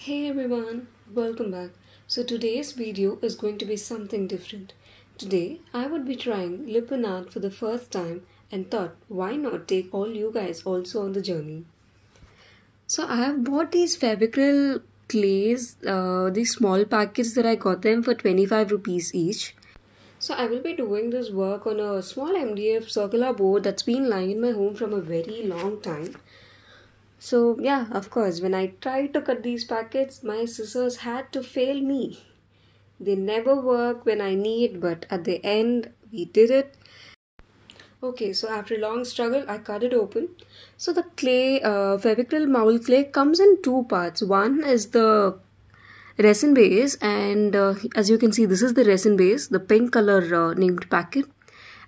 Hey everyone, welcome back. So today's video is going to be something different. Today I would be trying LIPPAN art for the first time and thought why not take all you guys also on the journey. So I have bought these Fevicryl clays, these small packets that I got them for 25 rupees each. So I will be doing this work on a small MDF circular board that's been lying in my home from a very long time. So yeah, of course, when I tried to cut these packets, my scissors had to fail me. They never work when I need, but at the end, we did it. Okay, so after a long struggle, I cut it open. So the clay, Fevicryl mold clay comes in two parts. One is the resin base, and as you can see, this is the resin base, the pink color named packet.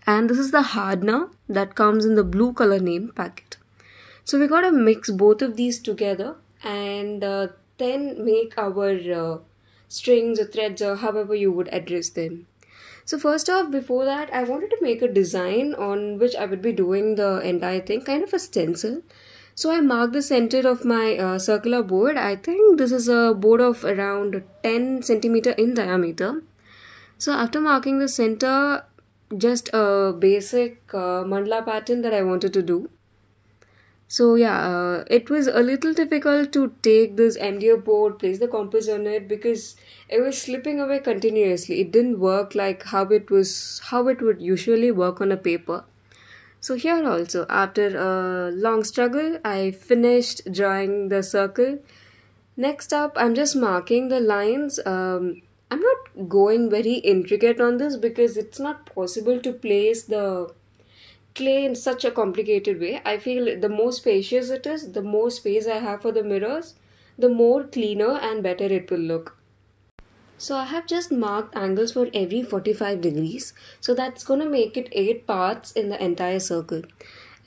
And this is the hardener that comes in the blue color named packet. So we gotta mix both of these together and then make our strings or threads or however you would address them. So first off, before that, I wanted to make a design on which I would be doing the entire thing, kind of a stencil. So I marked the center of my circular board. I think this is a board of around 10 centimeter in diameter. So after marking the center, just a basic mandala pattern that I wanted to do. So yeah, it was a little difficult to take this MDF board, place the compass on it because it was slipping away continuously. It didn't work like how it would usually work on a paper. So here also, after a long struggle, I finished drawing the circle. Next up, I'm just marking the lines. I'm not going very intricate on this because it's not possible to place the clay in such a complicated way. I feel the more spacious it is, the more space I have for the mirrors, the more cleaner and better it will look. So I have just marked angles for every 45 degrees. So that's gonna make it 8 parts in the entire circle.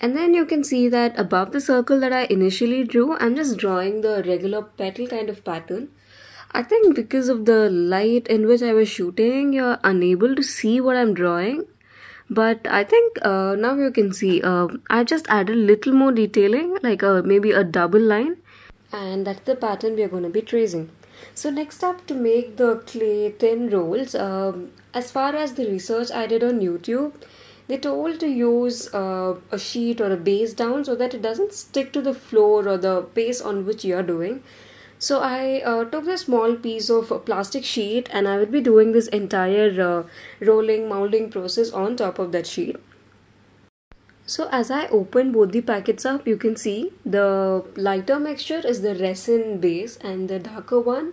And then you can see that above the circle that I initially drew, I'm just drawing the regular petal kind of pattern. I think because of the light in which I was shooting, you're unable to see what I'm drawing. But I think now you can see I just added a little more detailing, like maybe a double line, and that's the pattern we are going to be tracing. So next up, to make the clay thin rolls, as far as the research I did on YouTube, they told to use a sheet or a base down so that it doesn't stick to the floor or the base on which you are doing. So I took the small piece of plastic sheet and I will be doing this entire rolling molding process on top of that sheet. So as I open both the packets up, you can see the lighter mixture is the resin base and the darker one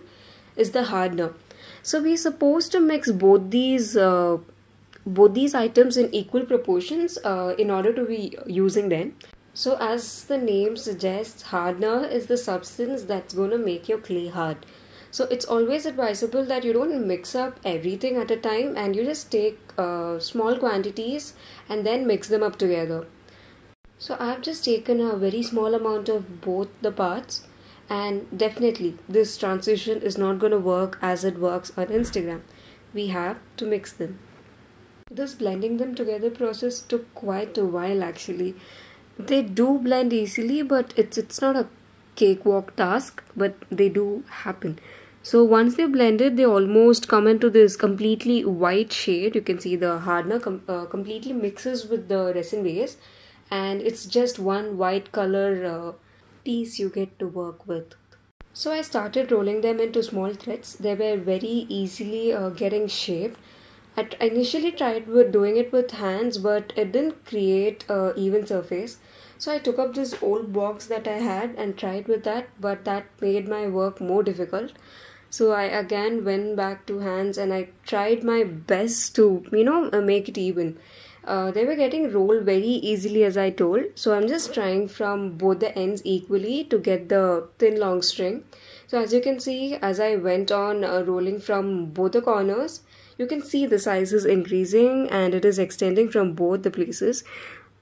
is the hardener. So we're supposed to mix both these items in equal proportions in order to be using them. So as the name suggests, hardener is the substance that's going to make your clay hard. So it's always advisable that you don't mix up everything at a time and you just take small quantities and then mix them up together. So I've just taken a very small amount of both the parts, and definitely this transition is not going to work as it works on Instagram. We have to mix them. This blending them together process took quite a while actually. They do blend easily, but it's not a cakewalk task, but they do happen. So once they blended, they almost come into this completely white shade. You can see the hardener completely mixes with the resin base, and it's just one white color piece you get to work with. So I started rolling them into small threads. They were very easily getting shaped. I initially tried doing it with hands, but it didn't create an even surface. So I took up this old box that I had and tried with that, but that made my work more difficult. So I again went back to hands and I tried my best to, make it even. They were getting rolled very easily as I told. So I'm just trying from both the ends equally to get the thin long string. So as you can see, as I went on rolling from both the corners, you can see the size is increasing and it is extending from both the places.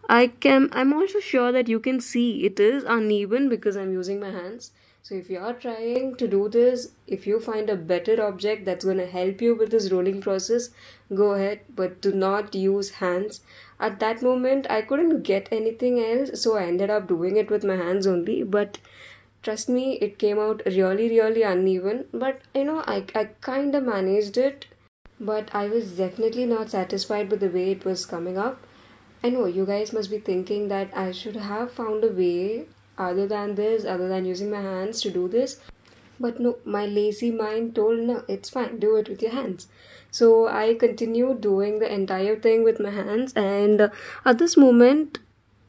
I'm also sure that you can see it is uneven because I'm using my hands. So if you are trying to do this, if you find a better object that's going to help you with this rolling process, go ahead, but do not use hands. At that moment, I couldn't get anything else, so I ended up doing it with my hands only. But Trust me, it came out really uneven, but I kind of managed it. But I was definitely not satisfied with the way it was coming up. I know you guys must be thinking that I should have found a way other than this, other than using my hands to do this. But no, my lazy mind told no, it's fine, do it with your hands. So I continued doing the entire thing with my hands, and at this moment,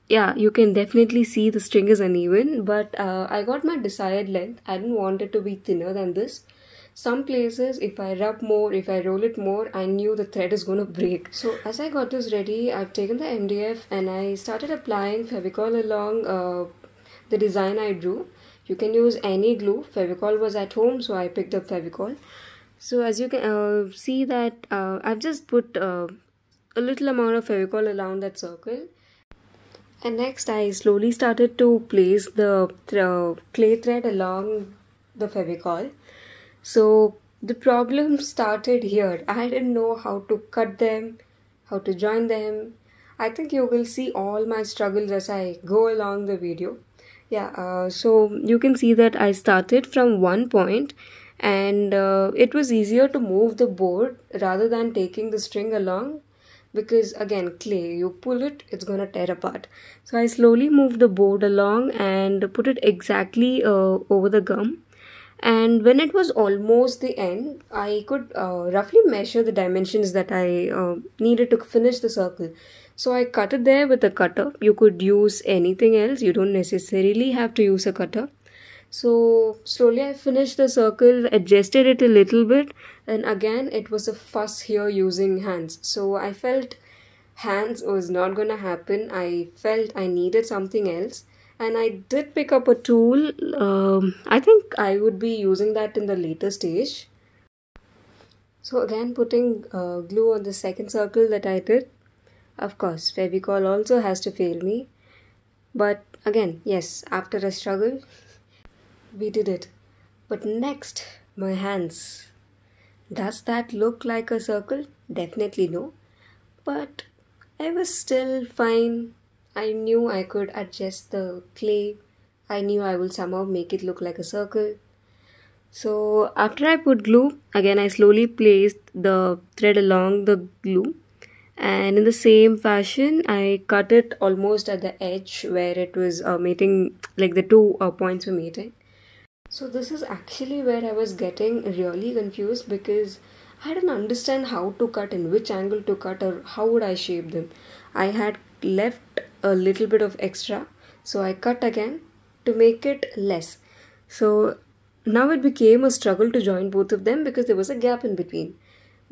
yeah, you can definitely see the string is uneven, but I got my desired length. I didn't want it to be thinner than this. Some places, if I rub more, if I roll it more, I knew the thread is going to break. So as I got this ready, I've taken the MDF and I started applying Fevicol along the design I drew. You can use any glue. Fevicol was at home, so I picked up Fevicol. So as you can see that I've just put a little amount of Fevicol around that circle. And next I slowly started to place the clay thread along the Fevicol. So the problem started here. I didn't know how to cut them, how to join them. I think you will see all my struggles as I go along the video. Yeah, so you can see that I started from one point, and it was easier to move the board rather than taking the string along, because again, clay, you pull it, it's gonna tear apart. So I slowly moved the board along and put it exactly over the gum. And when it was almost the end, I could roughly measure the dimensions that I needed to finish the circle. So I cut it there with a cutter. You could use anything else. You don't necessarily have to use a cutter. So slowly I finished the circle, adjusted it a little bit, and again it was a fuss here using hands. So I felt hands was not gonna happen. I felt I needed something else. And I did pick up a tool. I think I would be using that in the later stage. So again, putting glue on the second circle that I did. Of course, Fevicol also has to fail me. But again, yes, after a struggle, we did it. But next, my hands. Does that look like a circle? Definitely no. But I was still fine. I knew I could adjust the clay. I knew I will somehow make it look like a circle. So after I put glue, again I slowly placed the thread along the glue. And in the same fashion, I cut it almost at the edge where it was meeting, like the two points were meeting. So this is actually where I was getting really confused, because I didn't understand how to cut, in which angle to cut, or how would I shape them. I had left a little bit of extra, so I cut again to make it less. So now it became a struggle to join both of them because there was a gap in between.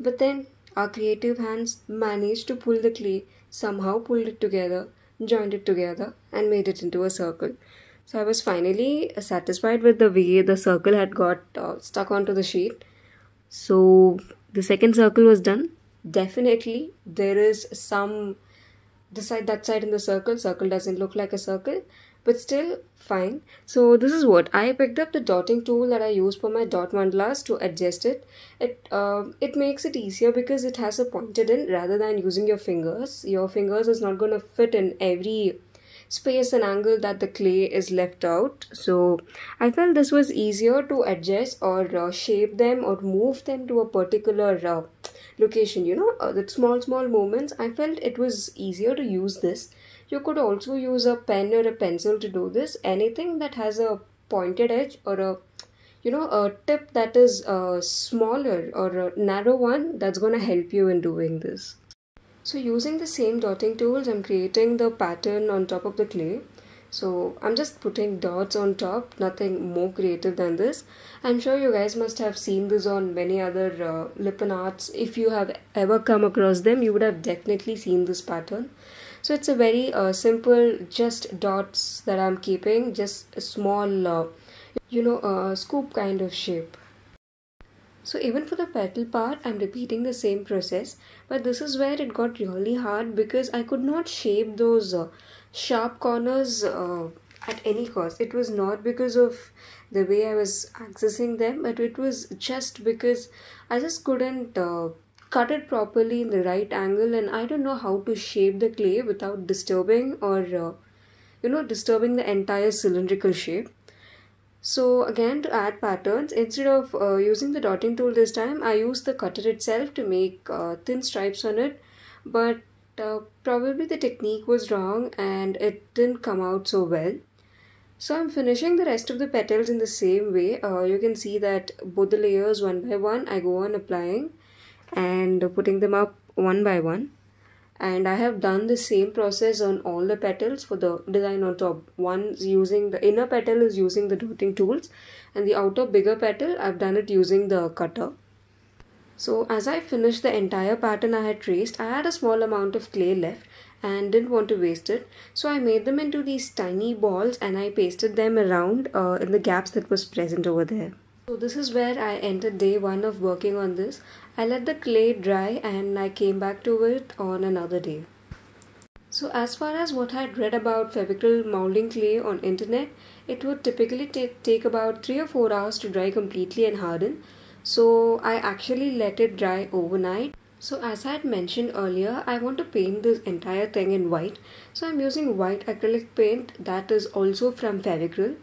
But then our creative hands managed to pull the clay, somehow pulled it together, joined it together, and made it into a circle. So I was finally satisfied with the way the circle had got stuck onto the sheet. So the second circle was done. Definitely there is some that side in the circle doesn't look like a circle, but still fine. So this is what I picked up, the dotting tool that I use for my dot mandalas to adjust it. It makes it easier because it has a pointed end rather than using your fingers. Your fingers is not going to fit in every space and angle that the clay is left out. So I felt this was easier to adjust or shape them or move them to a particular location, the small movements. I felt it was easier to use this. You could also use a pen or a pencil to do this. Anything that has a pointed edge or a tip that is smaller or a narrow one, that's going to help you in doing this. So using the same dotting tools, I'm creating the pattern on top of the clay. So I'm just putting dots on top, nothing more creative than this. I'm sure you guys must have seen this on many other LIPPAN arts. If you have ever come across them, you would have definitely seen this pattern. So it's a very simple, just dots that I'm keeping, just a small, scoop kind of shape. So even for the petal part, I'm repeating the same process, but this is where it got really hard because I could not shape those sharp corners at any cost. It was not because of the way I was accessing them, but it was just because I just couldn't cut it properly in the right angle, and I don't know how to shape the clay without disturbing or disturbing the entire cylindrical shape. So again, to add patterns, instead of using the dotting tool this time, I used the cutter itself to make thin stripes on it. But probably the technique was wrong and it didn't come out so well. So I'm finishing the rest of the petals in the same way. You can see that both the layers one by one I go on applying and putting them up one by one. And I have done the same process on all the petals for the design on top. One's using the inner petal is using the dotting tools, and the outer bigger petal I've done it using the cutter. So as I finished the entire pattern I had traced, I had a small amount of clay left and didn't want to waste it. So I made them into these tiny balls and I pasted them around in the gaps that was present over there. So this is where I ended day 1 of working on this. I let the clay dry and I came back to it on another day. So as far as what I had read about Fevicryl molding clay on internet, it would typically take about 3 or 4 hours to dry completely and harden. So I actually let it dry overnight. So as I had mentioned earlier, I want to paint this entire thing in white. So I'm using white acrylic paint that is also from Fevicryl.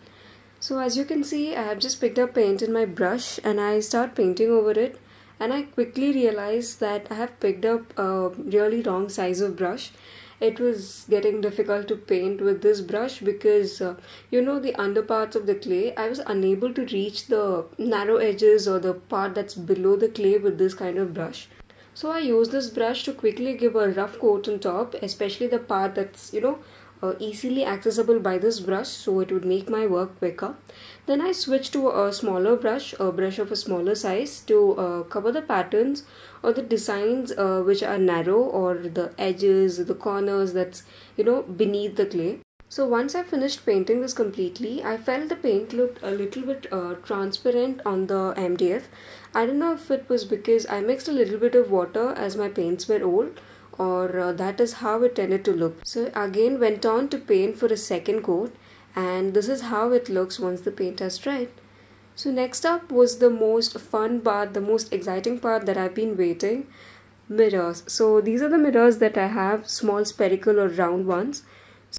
So as you can see, I have just picked up paint in my brush and I start painting over it. And I quickly realized that I have picked up a really wrong size of brush. It was getting difficult to paint with this brush because the underparts of the clay, I was unable to reach the narrow edges or the part that's below the clay with this kind of brush. So I used this brush to quickly give a rough coat on top, especially the part that's easily accessible by this brush, so it would make my work quicker. Then I switched to a smaller brush, a brush of a smaller size, to cover the patterns or the designs which are narrow, or the edges, the corners that's beneath the clay. So once I finished painting this completely, I felt the paint looked a little bit transparent on the MDF. I don't know if it was because I mixed a little bit of water as my paints were old, or that is how it tended to look. So again went on to paint for a second coat, and this is how it looks once the paint has dried. So next up was the most fun part, the most exciting part that I've been waiting, mirrors. So these are the mirrors that I have, small spherical or round ones.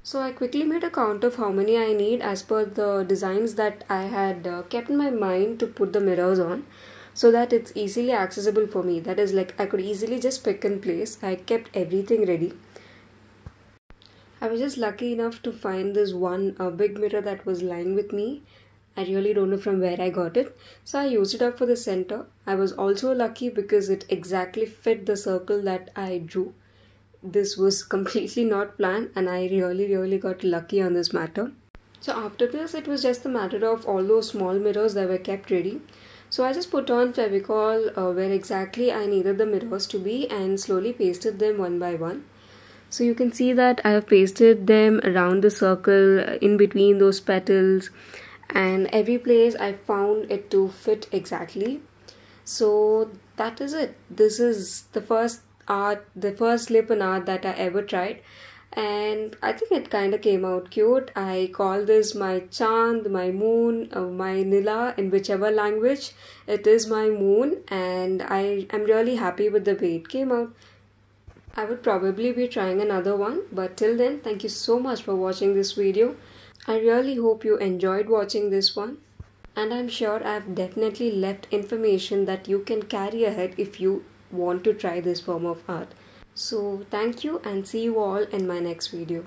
So I quickly made a count of how many I need as per the designs that I had kept in my mind to put the mirrors on, so that it's easily accessible for me. That is, like, I could easily just pick and place. I kept everything ready. I was just lucky enough to find this one big mirror that was lying with me. I really don't know from where I got it. So I used it up for the center. I was also lucky because it exactly fit the circle that I drew. This was completely not planned and I really got lucky on this matter. So after this, it was just a matter of all those small mirrors that were kept ready. So I just put on Fevicol where exactly I needed the mirrors to be and slowly pasted them one by one. So you can see that I have pasted them around the circle, in between those petals, and every place I found it to fit exactly. So that is it. This is the first LIPPAN art that I ever tried, and I think it kind of came out cute. I call this my Chand, my moon, my Nila, in whichever language. It is my moon, and I am really happy with the way it came out. I would probably be trying another one, but till then, thank you so much for watching this video. I really hope you enjoyed watching this one, and I'm sure I've definitely left information that you can carry ahead if you want to try this form of art. So thank you and see you all in my next video.